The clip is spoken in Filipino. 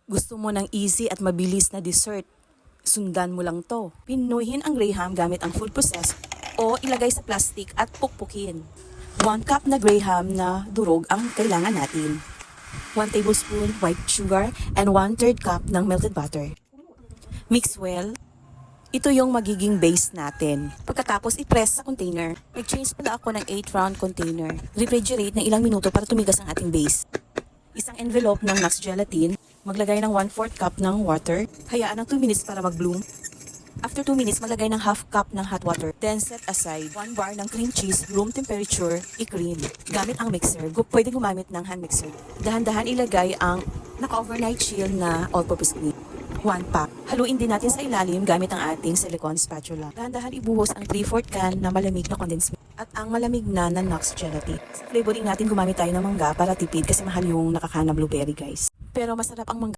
Gusto mo ng easy at mabilis na dessert? Sundan mo lang to. Pinuhin ang graham gamit ang food processor o ilagay sa plastic at pukpukin. 1 cup na graham na durog ang kailangan natin. 1 tablespoon white sugar and 1/3 cup ng melted butter. Mix well. Ito yung magiging base natin. Pagkatapos, i-press sa container. Nag-change pala ako ng 8-round container. Refrigerate ng ilang minuto para tumigas ang ating base. Isang envelope ng Nux Gelatin. Maglagay ng 1/4 cup ng water. Hayaan ng 2 minutes para mag-bloom. After 2 minutes, maglagay ng half cup ng hot water. Then set aside 1 bar ng cream cheese, room temperature, i-cream. Gamit ang mixer. Pwede gumamit ng hand mixer. Dahan-dahan ilagay ang naka-overnight chill na all-purpose cream. 1 pack. Haluin din natin sa ilalim gamit ang ating silicone spatula. Dahan-dahan ibuhos ang 3/4 can na malamig na condensed milk at ang malamig na Nux Gelatin. Sa flavoring natin, gumamit tayo ng mangga para tipid kasi mahal yung nakakana blueberry, guys. Pero masarap ang mangga.